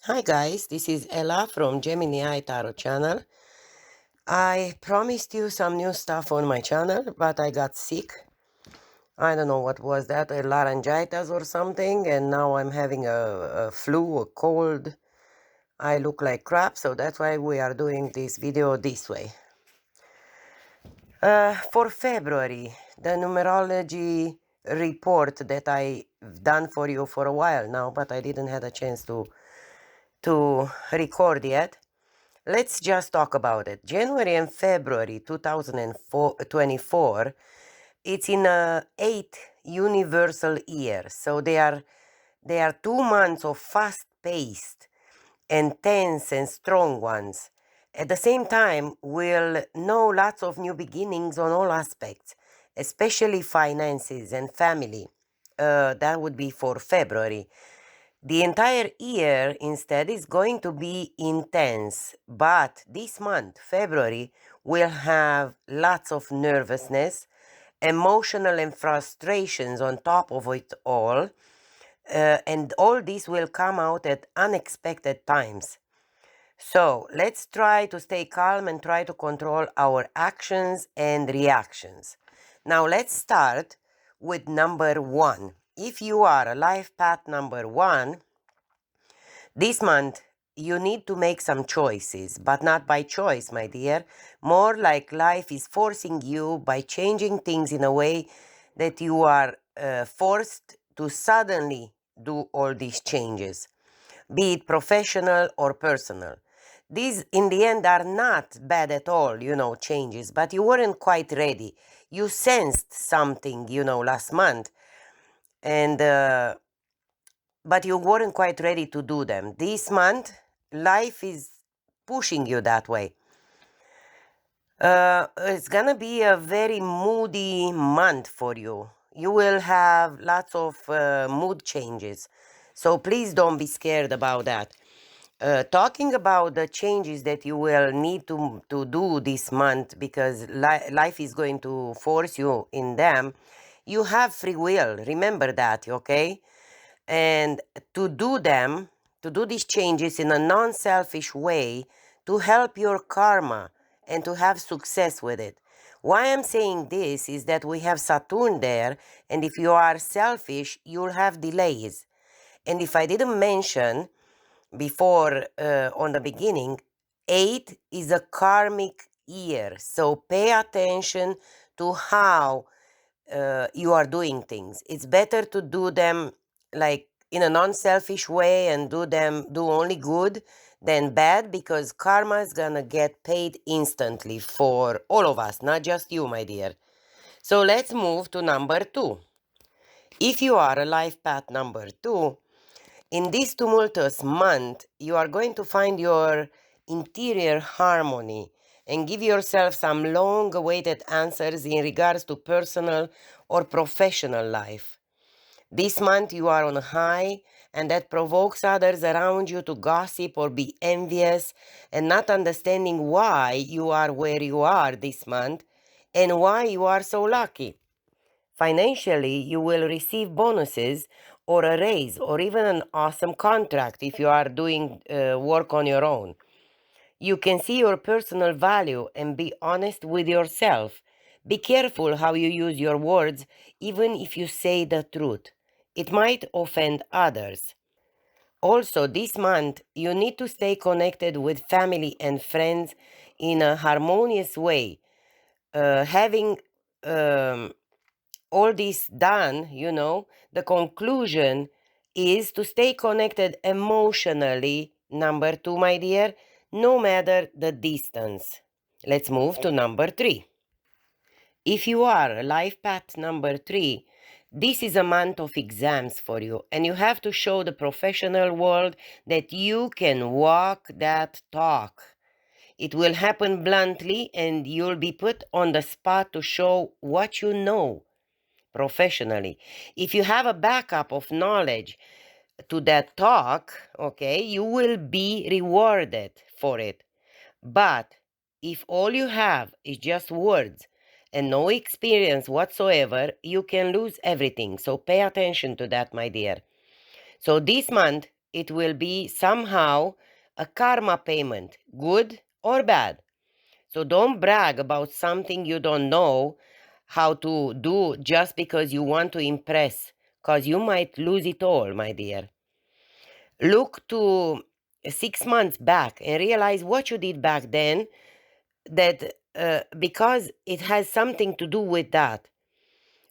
Hi guys, this is Ella from Gemineye Tarot channel. I promised you some new stuff on my channel, but I got sick. I don't know what was that, a laryngitis or something, and now I'm having a flu, a cold. I look like crap, so that's why we are doing this video this way. For February, the numerology report that I've done for you for a while now, but I didn't have a chance to record yet. Let's just talk about it. January and February 2024, it's in a 8 universal year. So they are 2 months of fast-paced and tense and strong ones. At the same time, we'll know lots of new beginnings on all aspects, especially finances and family. That would be for February. The entire year instead is going to be intense, but this month, February, will have lots of nervousness, emotional and frustrations on top of it all, and all this will come out at unexpected times. So let's try to stay calm and try to control our actions and reactions. Now let's start with number 1. If you are a life path number 1, this month, you need to make some choices, but not by choice, my dear. More like life is forcing you by changing things in a way that you are forced to suddenly do all these changes, be it professional or personal. These, in the end, are not bad at all, changes, but you weren't quite ready. You sensed something, last month, and but you weren't quite ready to do them. This month, life is pushing you that way. It's gonna be a very moody month for you. You will have lots of mood changes. So please don't be scared about that. Talking about the changes that you will need to do this month because life is going to force you in them, you have free will. Remember that, okay? And to do these changes in a non-selfish way to help your karma and to have success with it. Why I'm saying this is that we have Saturn there, and if you are selfish, you'll have delays. And if I didn't mention before on the beginning, 8 is a karmic year, so pay attention to how you are doing things. It's better to do them like in a non-selfish way and do only good than bad, because karma is gonna get paid instantly for all of us, not just you, my dear. So let's move to number 2. If you are a life path number 2, in this tumultuous month, you are going to find your interior harmony and give yourself some long-awaited answers in regards to personal or professional life. This month you are on a high, and that provokes others around you to gossip or be envious and not understanding why you are where you are this month and why you are so lucky. Financially, you will receive bonuses or a raise or even an awesome contract if you are doing work on your own. You can see your personal value and be honest with yourself. Be careful how you use your words, even if you say the truth. It might offend others. Also, this month, you need to stay connected with family and friends in a harmonious way. Having all this done, the conclusion is to stay connected emotionally, number 2, my dear, no matter the distance. Let's move to number 3. If you are life path number 3, this is a month of exams for you, and you have to show the professional world that you can walk that talk. It will happen bluntly, and you'll be put on the spot to show what you know professionally. If you have a backup of knowledge to that talk, okay, you will be rewarded for it. But if all you have is just words and no experience whatsoever, you can lose everything. So pay attention to that, my dear. So this month it will be somehow a karma payment, good or bad. So don't brag about something you don't know how to do just because you want to impress, because you might lose it all, my dear. Look to 6 months back and realize what you did back then, that because it has something to do with that.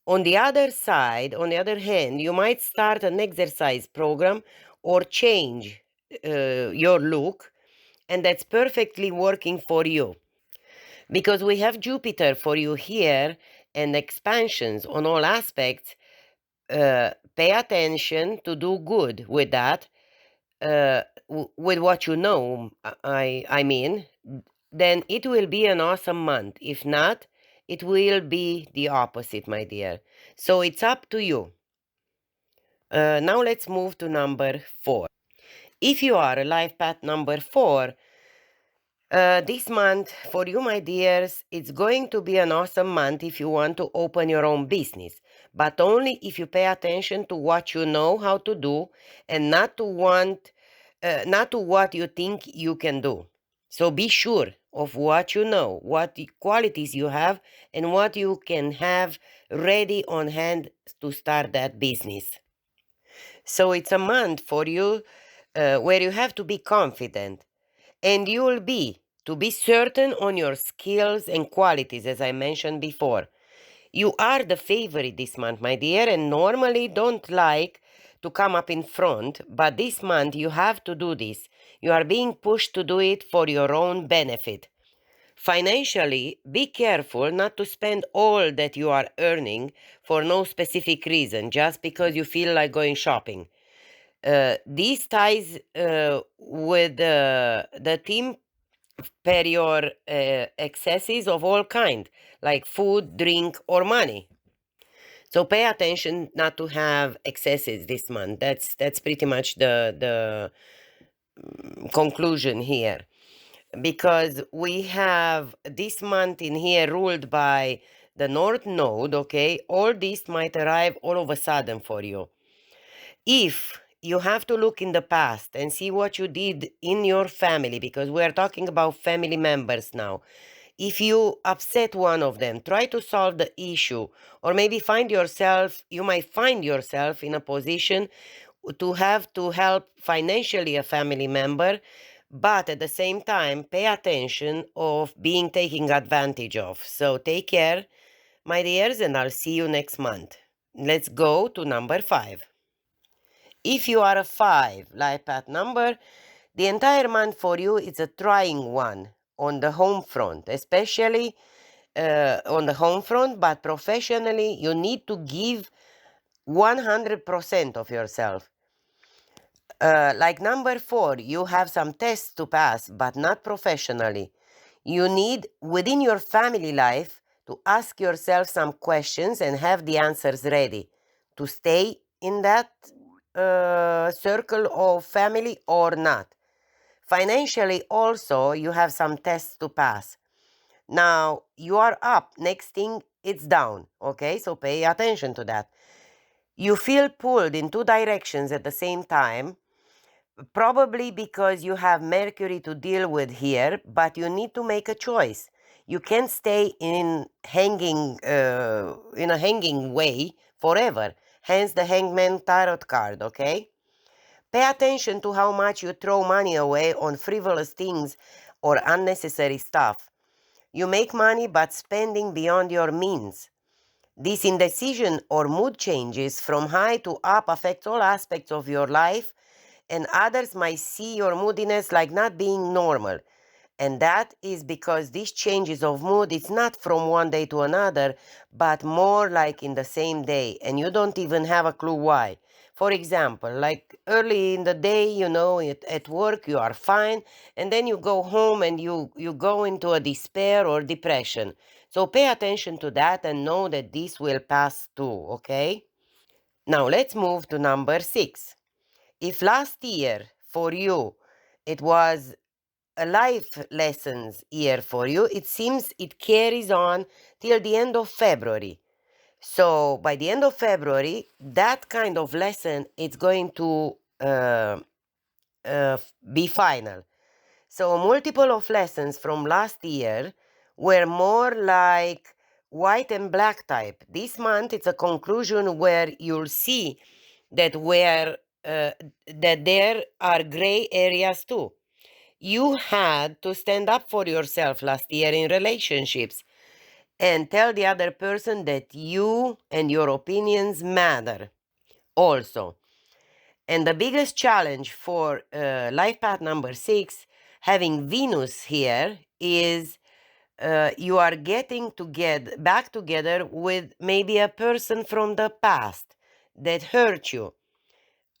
On the other side, on the other hand, you might start an exercise program or change your look, and that's perfectly working for you. Because we have Jupiter for you here and expansions on all aspects, pay attention to do good with that, with what you know, I mean, then it will be an awesome month. If not, it will be the opposite, my dear. So it's up to you. Now let's move to number 4. If you are a life path number 4, this month for you, my dears, it's going to be an awesome month if you want to open your own business, but only if you pay attention to what you know how to do and not to what you think you can do. So be sure of what you know, what qualities you have, and what you can have ready on hand to start that business. So it's a month for you where you have to be confident, and you will be to be certain on your skills and qualities, as I mentioned before. You are the favorite this month, my dear, and normally don't like to come up in front, but this month you have to do this. You are being pushed to do it for your own benefit. Financially, be careful not to spend all that you are earning for no specific reason, just because you feel like going shopping. These ties with the team per your excesses of all kind, like food, drink, or money. So pay attention not to have excesses this month. That's pretty much the conclusion here, because we have this month in here ruled by the North Node. Okay, all this might arrive all of a sudden for you. If you have to look in the past and see what you did in your family, because we are talking about family members now. If you upset one of them, try to solve the issue, or maybe you might find yourself in a position to have to help financially a family member, but at the same time, pay attention of being taken advantage of. So take care, my dears, and I'll see you next month. Let's go to number 5. If you are a 5 life path number, the entire month for you is a trying one on the home front, especially on the home front, but professionally, you need to give 100% of yourself. Like number 4, you have some tests to pass, but not professionally. You need, within your family life, to ask yourself some questions and have the answers ready to stay in that circle of family or not. Financially, also, you have some tests to pass. Now, you are up. Next thing, it's down. Okay, so pay attention to that. You feel pulled in two directions at the same time, probably because you have Mercury to deal with here, but you need to make a choice. You can't stay in a hanging way forever. Hence the Hangman Tarot card, okay? Pay attention to how much you throw money away on frivolous things or unnecessary stuff. You make money but spending beyond your means. This indecision or mood changes from high to up affects all aspects of your life, and others might see your moodiness like not being normal. And that is because these changes of mood, it's not from one day to another, but more like in the same day, and you don't even have a clue why. For example, like early in the day, at work you are fine, and then you go home and you go into a despair or depression. So pay attention to that and know that this will pass too, okay? Now let's move to number 6. If last year for you it was a life lessons year for you, it seems it carries on till the end of February. So by the end of February, that kind of lesson is going to be final. So multiple of lessons from last year were more like white and black type. This month it's a conclusion where you'll see that that there are gray areas too. You had to stand up for yourself last year in relationships and tell the other person that you and your opinions matter also. And the biggest challenge for life path number 6, having Venus here, is you are getting to get back together with maybe a person from the past that hurt you.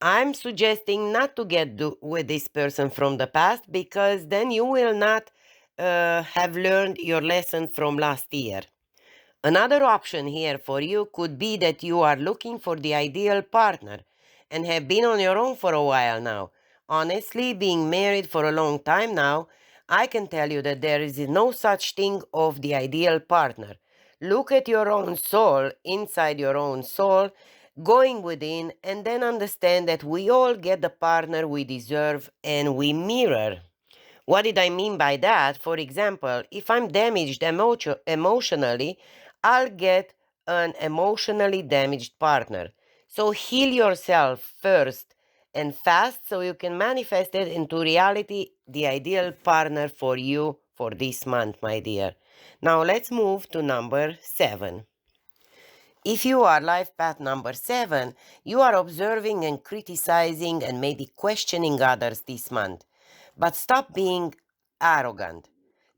I'm suggesting not to with this person from the past, because then you will not have learned your lesson from last year. Another option here for you could be that you are looking for the ideal partner and have been on your own for a while now. Honestly, being married for a long time now, I can tell you that there is no such thing of the ideal partner. Look at your own soul, inside your own soul, going within, and then understand that we all get the partner we deserve and we mirror. What did I mean by that? For example, if I'm damaged emotionally, I'll get an emotionally damaged partner. So heal yourself first and fast so you can manifest it into reality, the ideal partner for you for this month, my dear. Now let's move to number 7. If you are life path number 7, you are observing and criticizing and maybe questioning others this month. But stop being arrogant.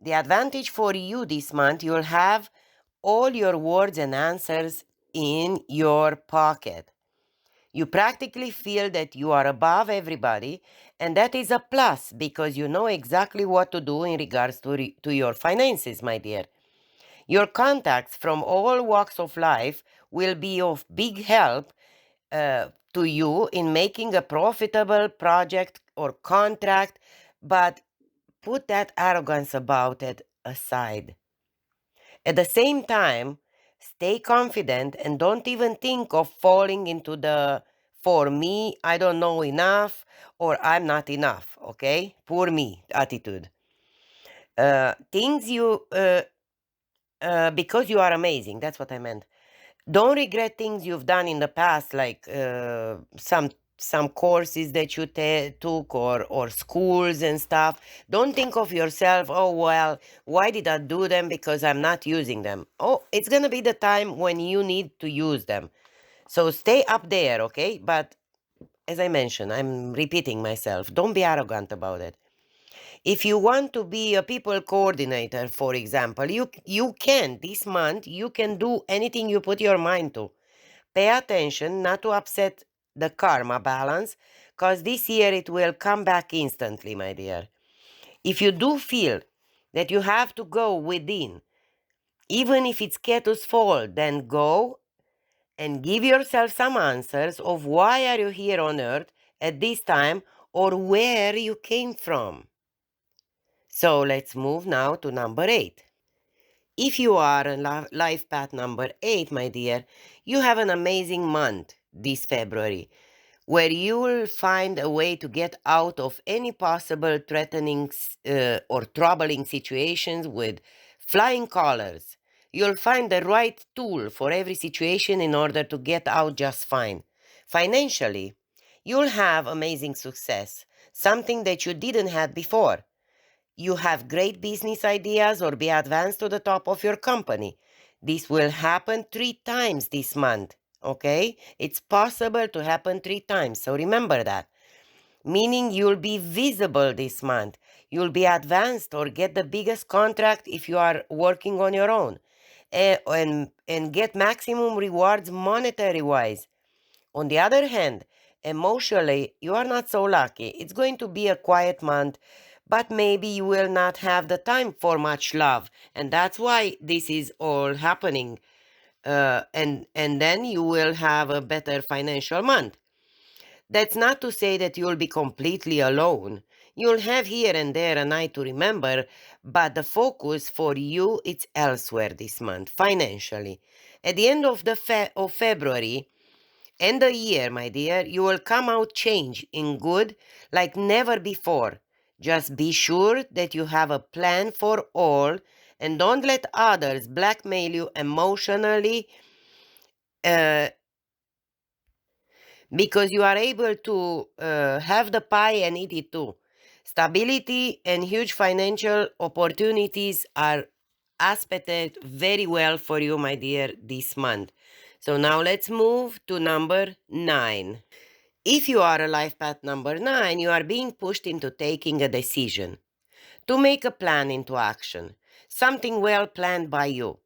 The advantage for you this month, you'll have all your words and answers in your pocket. You practically feel that you are above everybody, and that is a plus because you know exactly what to do in regards to your finances, my dear. Your contacts from all walks of life will be of big help to you in making a profitable project or contract, but put that arrogance about it aside. At the same time, stay confident and don't even think of falling into the "for me, I don't know enough" or "I'm not enough," okay? Poor me attitude. Things you because you are amazing. That's what I meant. Don't regret things you've done in the past, like some courses that you took or schools and stuff. Don't think of yourself, oh, well, why did I do them? Because I'm not using them. Oh, it's going to be the time when you need to use them. So stay up there, okay? But as I mentioned, I'm repeating myself. Don't be arrogant about it. If you want to be a people coordinator, for example, you can. This month, you can do anything you put your mind to. Pay attention not to upset the karma balance, because this year it will come back instantly, my dear. If you do feel that you have to go within, even if it's Ketu's fault, then go and give yourself some answers of why are you here on earth at this time or where you came from. So let's move now to number 8. If you are on life path number 8, my dear, you have an amazing month this February, where you will find a way to get out of any possible threatening or troubling situations with flying colors. You'll find the right tool for every situation in order to get out just fine. Financially, you'll have amazing success, something that you didn't have before. You have great business ideas or be advanced to the top of your company. This will happen 3 times this month, okay? It's possible to happen 3 times, so remember that. Meaning you'll be visible this month. You'll be advanced or get the biggest contract if you are working on your own. And get maximum rewards monetary-wise. On the other hand, emotionally, you are not so lucky. It's going to be a quiet month, but maybe you will not have the time for much love. And that's why this is all happening. And then you will have a better financial month. That's not to say that you'll be completely alone. You'll have here and there a night to remember, but the focus for you is elsewhere this month, financially. At the end of February, and the year, my dear, you will come out changed in good like never before. Just be sure that you have a plan for all and don't let others blackmail you emotionally, uh, because you are able to have the pie and eat it too. Stability and huge financial opportunities are aspected very well for you, my dear, this month. So now let's move to number 9. If you are a life path number 9, you are being pushed into taking a decision, to make a plan into action, something well planned by you.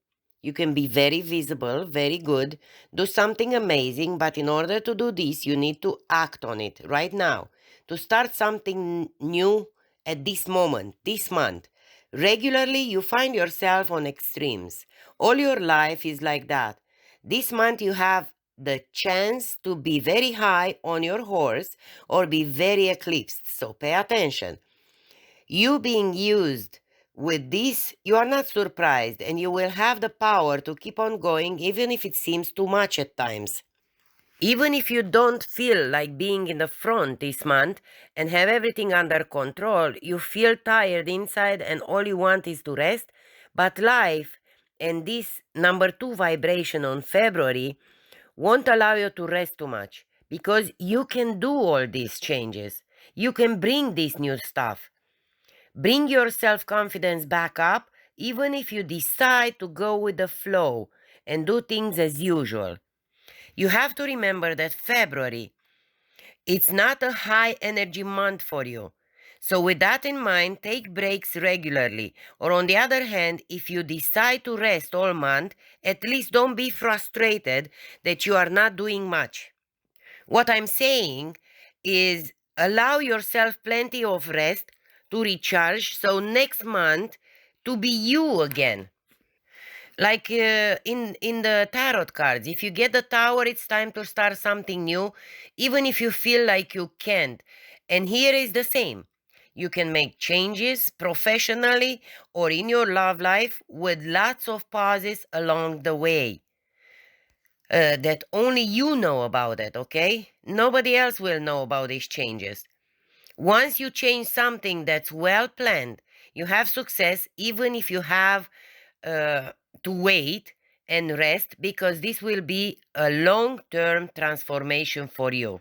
You can be very visible, very good, do something amazing, but in order to do this, you need to act on it right now, to start something new at this moment, this month. Regularly, you find yourself on extremes. All your life is like that. This month, you have the chance to be very high on your horse or be very eclipsed, so pay attention. You being used with this, you are not surprised, and you will have the power to keep on going even if it seems too much at times. Even if you don't feel like being in the front this month and have everything under control, you feel tired inside and all you want is to rest. But life and this number 2 vibration on February won't allow you to rest too much, because you can do all these changes. You can bring this new stuff. Bring your self-confidence back up, even if you decide to go with the flow and do things as usual. You have to remember that February, it's not a high energy month for you. So with that in mind, take breaks regularly. Or on the other hand, if you decide to rest all month, at least don't be frustrated that you are not doing much. What I'm saying is allow yourself plenty of rest to recharge, so next month to be you again. Like in the tarot cards, if you get the tower, it's time to start something new, even if you feel like you can't. And here is the same. You can make changes professionally or in your love life with lots of pauses along the way. That only you know about it, okay? Nobody else will know about these changes. Once you change something that's well planned, you have success even if you have to wait and rest, because this will be a long-term transformation for you.